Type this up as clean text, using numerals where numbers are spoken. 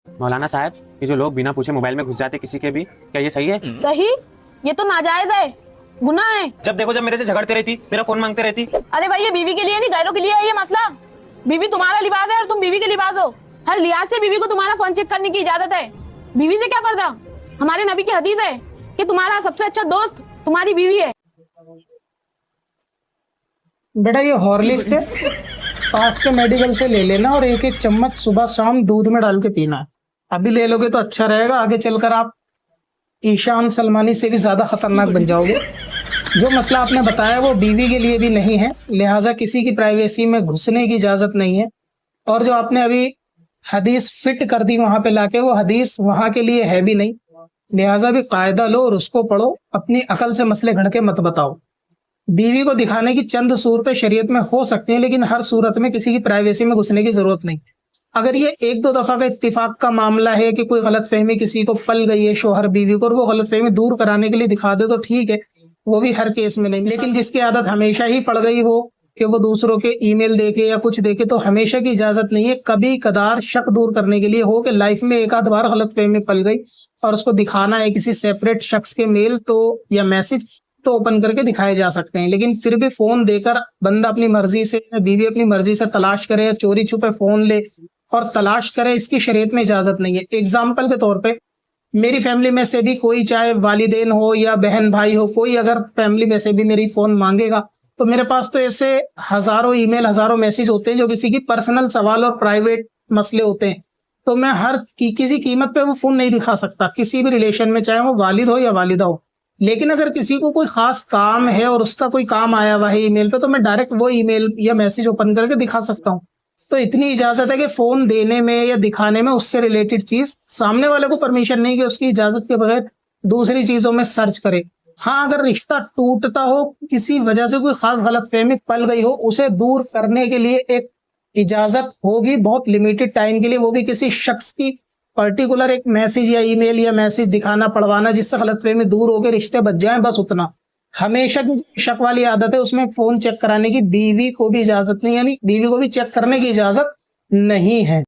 मौलाना साहब, ये जो लोग बिना पूछे मोबाइल में घुस जाते किसी के भी, क्या ये सही है? सही? ये तो नाजायज है, गुनाह है। जब देखो जब मेरे से झगड़ते रहती, मेरा फोन मांगते रहती। अरे भाई, ये बीवी के लिए नहीं, गैरों के लिए है ये मसला। बीवी तुम्हारा लिबास है और तुम बीवी के लिबास हो। हर लिहाज से बीवी को तुम्हारा फोन चेक करने की इजाजत है। बीवी से क्या पर्दा? हमारे नबी की हदीस है कि तुम्हारा सबसे अच्छा दोस्त तुम्हारी बीवी है। बेटा ये हॉर्लिक्स है, पास के मेडिकल से ले लेना और एक एक चम्मच सुबह शाम दूध में डाल के पीना है। अभी ले लोगे तो अच्छा रहेगा, आगे चलकर आप ईशान सलमानी से भी ज्यादा खतरनाक बन जाओगे। जो मसला आपने बताया वो बीवी के लिए भी नहीं है, लिहाजा किसी की प्राइवेसी में घुसने की इजाजत नहीं है। और जो आपने अभी हदीस फिट कर दी वहां पे लाके, वो हदीस वहां के लिए है भी नहीं। लिहाजा भी कायदा लो और उसको पढ़ो, अपनी अकल से मसले घड़ के मत बताओ। बीवी को दिखाने की चंद सूरतें शरीयत में हो सकती हैं, लेकिन हर सूरत में किसी की प्राइवेसी में घुसने की जरूरत नहीं। अगर ये एक दो दफा का इत्तिफाक का मामला है कि कोई गलतफहमी किसी को पल गई है शोहर बीवी को, और वो गलतफहमी दूर कराने के लिए दिखा दे तो ठीक है, वो भी हर केस में नहीं। लेकिन जिसकी आदत हमेशा ही पड़ गई हो कि वो दूसरों के ईमेल देखे या कुछ देखे, तो हमेशा की इजाजत नहीं है। कभी कदार शक दूर करने के लिए हो कि लाइफ में एक आध बार गलतफहमी पल गई और उसको दिखाना है किसी सेपरेट शख्स के मेल तो या मैसेज, तो ओपन करके दिखाए जा सकते हैं। लेकिन फिर भी फोन देकर बंदा अपनी मर्जी से, बीवी अपनी मर्जी से तलाश करे या चोरी छुपे फोन ले और तलाश करे, इसकी शरीयत में इजाजत नहीं है। एग्जाम्पल के तौर पे मेरी फैमिली में से भी कोई, चाहे वालिदैन हो या बहन भाई हो, कोई अगर फैमिली में से भी मेरी फोन मांगेगा तो मेरे पास तो ऐसे हजारों ईमेल, हजारों मैसेज होते हैं जो किसी की पर्सनल सवाल और प्राइवेट मसले होते हैं। तो मैं किसी कीमत पे वो फोन नहीं दिखा सकता किसी भी रिलेशन में, चाहे वो वालिद हो या वालिदा हो। लेकिन अगर किसी को कोई खास काम है और उसका कोई काम आया हुआ है ईमेल पे, तो मैं डायरेक्ट वो ईमेल या मैसेज ओपन करके दिखा सकता हूँ। तो इतनी इजाजत है कि फोन देने में या दिखाने में उससे रिलेटेड चीज, सामने वाले को परमिशन नहीं कि उसकी इजाजत के बगैर दूसरी चीजों में सर्च करे। हाँ, अगर रिश्ता टूटता हो, किसी वजह से कोई खास गलतफहमी पल गई हो, उसे दूर करने के लिए एक इजाजत होगी बहुत लिमिटेड टाइम के लिए, वो भी किसी शख्स की पर्टिकुलर एक मैसेज या ईमेल या मैसेज दिखाना पड़वाना जिससे गलतफहमी दूर होकर रिश्ते बच जाएं, बस उतना। हमेशा की शक वाली आदत है उसमें फोन चेक कराने की बीवी को भी इजाजत नहीं, यानी बीवी को भी चेक करने की इजाजत नहीं है।